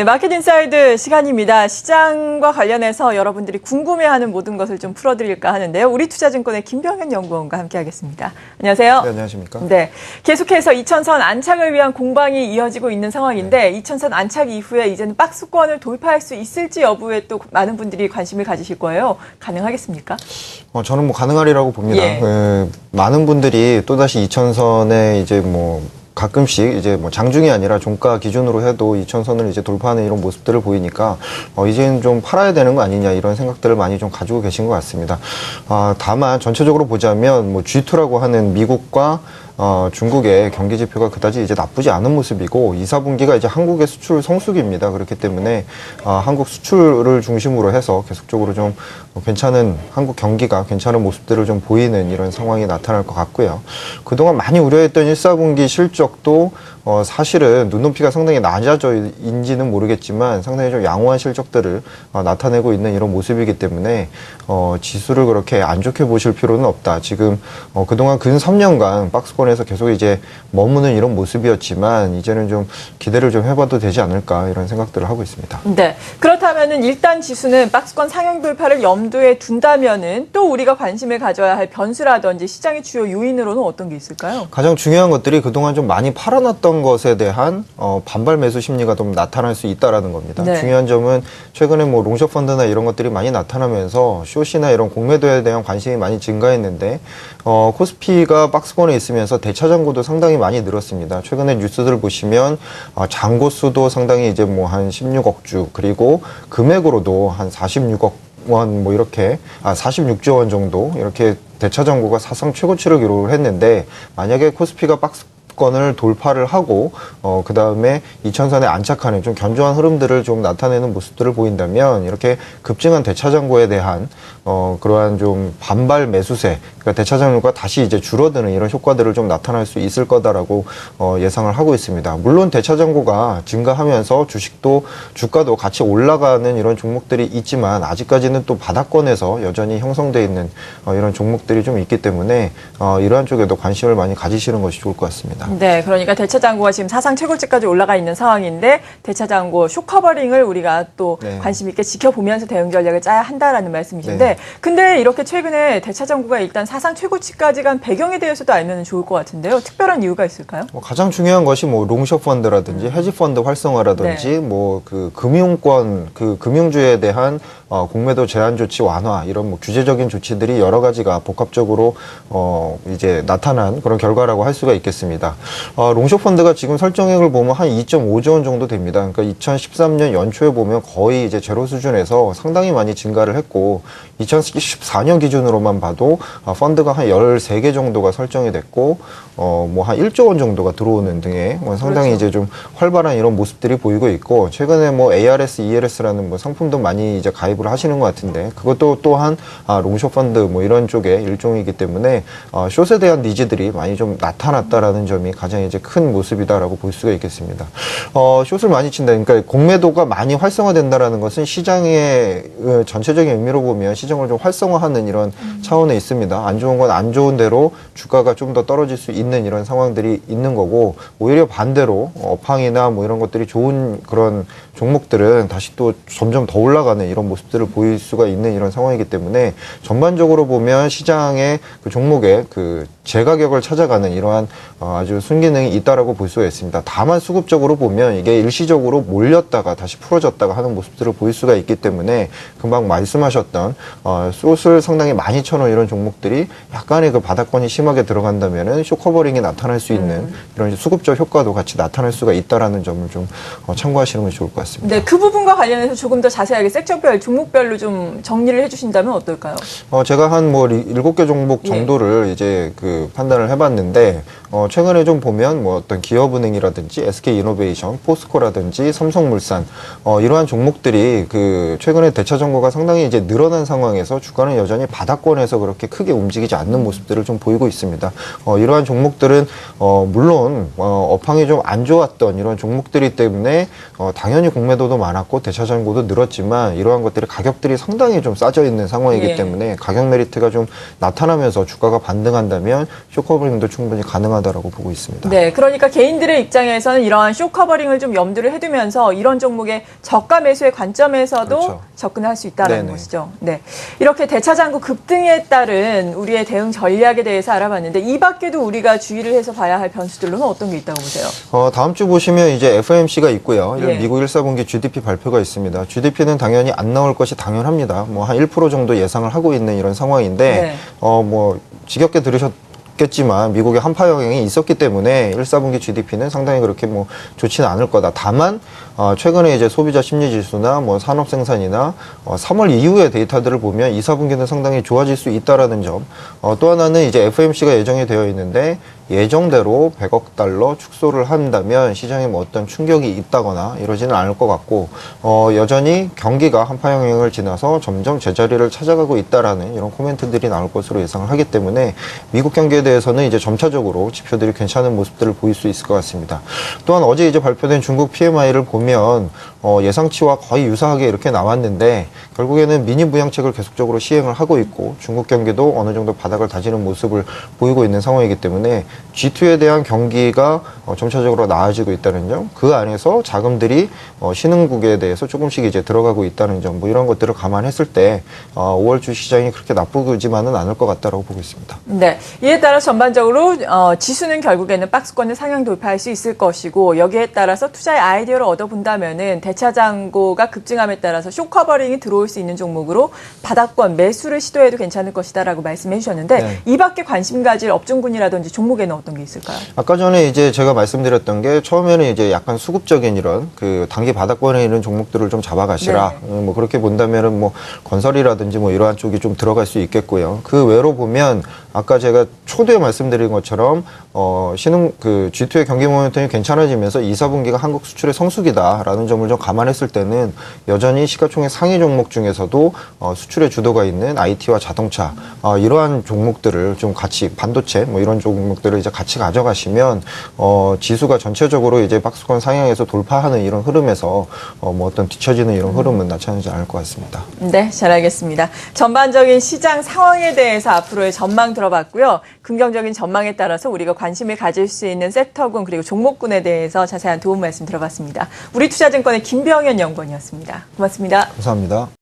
네, 마켓 인사이드 시간입니다. 시장과 관련해서 여러분들이 궁금해하는 모든 것을 좀 풀어드릴까 하는데요. 우리투자증권의 김병현 연구원과 함께하겠습니다. 안녕하세요. 네, 안녕하십니까. 네, 계속해서 2000선 안착을 위한 공방이 이어지고 있는 상황인데 2000선 안착 이후에 이제는 박스권을 돌파할 수 있을지 여부에 또 많은 분들이 관심을 가지실 거예요. 가능하겠습니까? 저는 뭐 가능하리라고 봅니다. 예. 많은 분들이 또다시 2000선에 이제 뭐 가끔씩 이제 뭐 장중이 아니라 종가 기준으로 해도 2000선을 이제 돌파하는 이런 모습들을 보이니까 이제는 좀 팔아야 되는 거 아니냐 이런 생각들을 많이 좀 가지고 계신 것 같습니다. 다만 전체적으로 보자면 뭐 G2라고 하는 미국과 중국의 경기 지표가 그다지 이제 나쁘지 않은 모습이고 2, 4분기가 이제 한국의 수출 성수기입니다. 그렇기 때문에 한국 수출을 중심으로 해서 계속적으로 좀 괜찮은 한국 경기가 괜찮은 모습들을 좀 보이는 이런 상황이 나타날 것 같고요. 그동안 많이 우려했던 1, 4분기 실적도 사실은 눈높이가 상당히 낮아져인지는 모르겠지만 상당히 좀 양호한 실적들을 나타내고 있는 이런 모습이기 때문에 지수를 그렇게 안 좋게 보실 필요는 없다. 지금 그동안 근 3년간 박스권에서 계속 이제 머무는 이런 모습이었지만 이제는 좀 기대를 좀 해봐도 되지 않을까 이런 생각들을 하고 있습니다. 네, 그렇다면은 일단 지수는 박스권 상향 돌파를 염두에 둔다면은 또 우리가 관심을 가져야 할 변수라든지 시장의 주요 요인으로는 어떤 게 있을까요? 가장 중요한 것들이 그동안 좀 많이 팔아놨던 것에 대한 반발 매수 심리가 좀 나타날 수 있다라는 겁니다. 네. 중요한 점은 최근에 뭐 롱숏 펀드나 이런 것들이 많이 나타나면서 숏이나 이런 공매도에 대한 관심이 많이 증가했는데 코스피가 박스권에 있으면서 대차 잔고도 상당히 많이 늘었습니다. 최근에 뉴스들을 보시면 잔고 수도 상당히 이제 뭐 한 16억 주 그리고 금액으로도 한 46억 원 뭐 이렇게 46조 원 정도 이렇게 대차 잔고가 사상 최고치를 기록을 했는데 만약에 코스피가 박스권을 돌파를 하고 그 다음에 2000선에 안착하는 좀 견조한 흐름들을 좀 나타내는 모습들을 보인다면 이렇게 급증한 대차 잔고에 대한 그러한 좀 반발 매수세, 그러니까 대차 잔고가 다시 이제 줄어드는 이런 효과들을 좀 나타날 수 있을 거다라고 예상을 하고 있습니다. 물론 대차 잔고가 증가하면서 주가도 같이 올라가는 이런 종목들이 있지만 아직까지는 또 바닥권에서 여전히 형성되어 있는 이런 종목들이 좀 있기 때문에 이러한 쪽에도 관심을 많이 가지시는 것이 좋을 것 같습니다. 네, 그러니까 대차 잔고가 지금 사상 최고치까지 올라가 있는 상황인데 대차 잔고 숏 커버링을 우리가 또 관심 있게 지켜보면서 대응 전략을 짜야 한다라는 말씀이신데 네. 근데 이렇게 최근에 대차 잔고가 일단 사상 최고치까지 간 배경에 대해서도 알면 좋을 것 같은데요. 특별한 이유가 있을까요? 가장 중요한 것이 뭐 롱숏 펀드라든지 헤지 펀드 활성화라든지 네. 뭐 그 금융권 그 금융주에 대한 공매도 제한 조치 완화 이런 뭐 규제적인 조치들이 여러 가지가 복합적으로 이제 나타난 그런 결과라고 할 수가 있겠습니다. 롱숏 펀드가 지금 설정액을 보면 한 2.5조 원 정도 됩니다. 그러니까 2013년 연초에 보면 거의 이제 제로 수준에서 상당히 많이 증가를 했고 2014년 기준으로만 봐도 펀드가 한 13개 정도가 설정이 됐고 뭐 한 1조 원 정도가 들어오는 등의 뭐 상당히 그렇죠. 이제 좀 활발한 이런 모습들이 보이고 있고 최근에 뭐 ARS, ELS라는 뭐 상품도 많이 이제 가입을 하시는 것 같은데 그것도 또한 롱숏 펀드 뭐 이런 쪽의 일종이기 때문에 숏에 대한 니즈들이 많이 좀 나타났다라는 점이 가장 이제 큰 모습이다라고 볼 수가 있겠습니다. 숏을 많이 친다. 그러니까 공매도가 많이 활성화된다라는 것은 시장의 전체적인 의미로 보면 시장을 좀 활성화하는 이런 차원에 있습니다. 안 좋은 건 안 좋은 대로 주가가 좀 더 떨어질 수 있는 이런 상황들이 있는 거고 오히려 반대로 업황이나 뭐 이런 것들이 좋은 그런 종목들은 다시 또 점점 더 올라가는 이런 모습들을 보일 수가 있는 이런 상황이기 때문에 전반적으로 보면 시장의 그 종목의 그 재가격을 찾아가는 이러한 아주 순기능이 있다라고 볼 수가 있습니다. 다만 수급적으로 보면 이게 일시적으로 몰렸다가 다시 풀어졌다가 하는 모습들을 보일 수가 있기 때문에 금방 말씀하셨던 숏을 상당히 많이 쳐놓은 이런 종목들이 약간의 그 바닥권이 심하게 들어간다면은 숏 커버링이 나타날 수 있는 이런 수급적 효과도 같이 나타날 수가 있다라는 점을 좀 참고하시는 것이 좋을 것 같습니다. 네, 그 부분과 관련해서 조금 더 자세하게 섹터별, 종목별로 좀 정리를 해주신다면 어떨까요? 제가 한 뭐 7개 종목 정도를 이제 그 판단을 해봤는데 최근에 좀 보면 뭐 어떤 기업은행이라든지 SK이노베이션, 포스코라든지 삼성물산 이러한 종목들이 그 최근에 대차 잔고가 상당히 이제 늘어난 상황에서 주가는 여전히 바닥권에서 그렇게 크게 움직이지 않는 모습들을 좀 보이고 있습니다. 이러한 종목들은 물론 업황이 좀 안 좋았던 이런 종목들이기 때문에 당연히 공매도도 많았고 대차장고도 늘었지만 이러한 것들이 가격들이 상당히 좀 싸져 있는 상황이기 예. 때문에 가격 메리트가 좀 나타나면서 주가가 반등한다면 쇼커버링도 충분히 가능하다라고 보고 있습니다. 네, 그러니까 개인들의 입장에서는 이러한 쇼커버링을 좀 염두를 해두면서 이런 종목의 저가 매수의 관점에서도 그렇죠. 접근할 수 있다는 네네. 것이죠. 네, 이렇게 대차장고 급등에 따른 우리의 대응 전략에 대해서 알아봤는데 이 밖에도 우리가 주의를 해서 봐야 할 변수들로는 어떤 게 있다고 보세요? 다음 주 보시면 이제 FOMC가 있고요. 예. 미국 1사분기 GDP 발표가 있습니다. GDP는 당연히 안 나올 것이 당연합니다. 뭐 한 1% 정도 예상을 하고 있는 이런 상황인데, 네. 뭐 지겹게 들으셨겠지만 미국의 한파 영향이 있었기 때문에 1사분기 GDP는 상당히 그렇게 뭐 좋지는 않을 거다. 다만 최근에 이제 소비자 심리 지수나 뭐 산업 생산이나 3월 이후의 데이터들을 보면 2, 4분기는 상당히 좋아질 수 있다라는 점. 또 하나는 이제 FOMC가 예정이 되어 있는데 예정대로 100억 달러 축소를 한다면 시장에 뭐 어떤 충격이 있다거나 이러지는 않을 것 같고 여전히 경기가 한파 영향을 지나서 점점 제자리를 찾아가고 있다라는 이런 코멘트들이 나올 것으로 예상을 하기 때문에 미국 경기에 대해서는 이제 점차적으로 지표들이 괜찮은 모습들을 보일 수 있을 것 같습니다. 또한 어제 이제 발표된 중국 PMI를 보면 예상치와 거의 유사하게 이렇게 나왔는데 결국에는 미니 부양책을 계속적으로 시행을 하고 있고 중국 경기도 어느 정도 바닥을 다지는 모습을 보이고 있는 상황이기 때문에 G2에 대한 경기가 점차적으로 나아지고 있다는 점, 그 안에서 자금들이 신흥국에 대해서 조금씩 이제 들어가고 있다는 점, 뭐 이런 것들을 감안했을 때 5월 주 시장이 그렇게 나쁘지만은 않을 것 같다라고 보고 있습니다. 네, 이에 따라 전반적으로 지수는 결국에는 박스권을 상향 돌파할 수 있을 것이고 여기에 따라서 투자의 아이디어를 얻어본다면은 대차장고가 급증함에 따라서 쇼커버링이 들어올 수 있는 종목으로 바닥권 매수를 시도해도 괜찮을 것이다라고 말씀해 주셨는데 네. 이 밖에 관심 가질 업종군이라든지 종목에는 어떤 게 있을까요? 아까 전에 이제 제가 말씀드렸던 게 처음에는 이제 약간 수급적인 이런 그 단기 바닥권에 있는 종목들을 좀 잡아가시라. 뭐 그렇게 본다면은 뭐 건설이라든지 뭐 이러한 쪽이 좀 들어갈 수 있겠고요. 그 외로 보면 아까 제가 초두에 말씀드린 것처럼 그 G2의 경기 모멘텀이 괜찮아지면서 2, 4분기가 한국 수출의 성수기다라는 점을 좀 감안했을 때는 여전히 시가총액 상위 종목 중에서도 수출의 주도가 있는 IT와 자동차 이러한 종목들을 좀 같이 반도체 뭐 이런 종목들을 이제 같이 가져가시면 지수가 전체적으로 이제 박스권 상향에서 돌파하는 이런 흐름에서 뭐 어떤 뒤처지는 이런 흐름은 나타나지 않을 것 같습니다. 네, 잘 알겠습니다. 전반적인 시장 상황에 대해서 앞으로의 전망 들어봤고요. 긍정적인 전망에 따라서 우리가 관심을 가질 수 있는 섹터군 그리고 종목군에 대해서 자세한 도움 말씀 들어봤습니다. 우리투자증권의 김병현 연구원이었습니다. 고맙습니다. 감사합니다.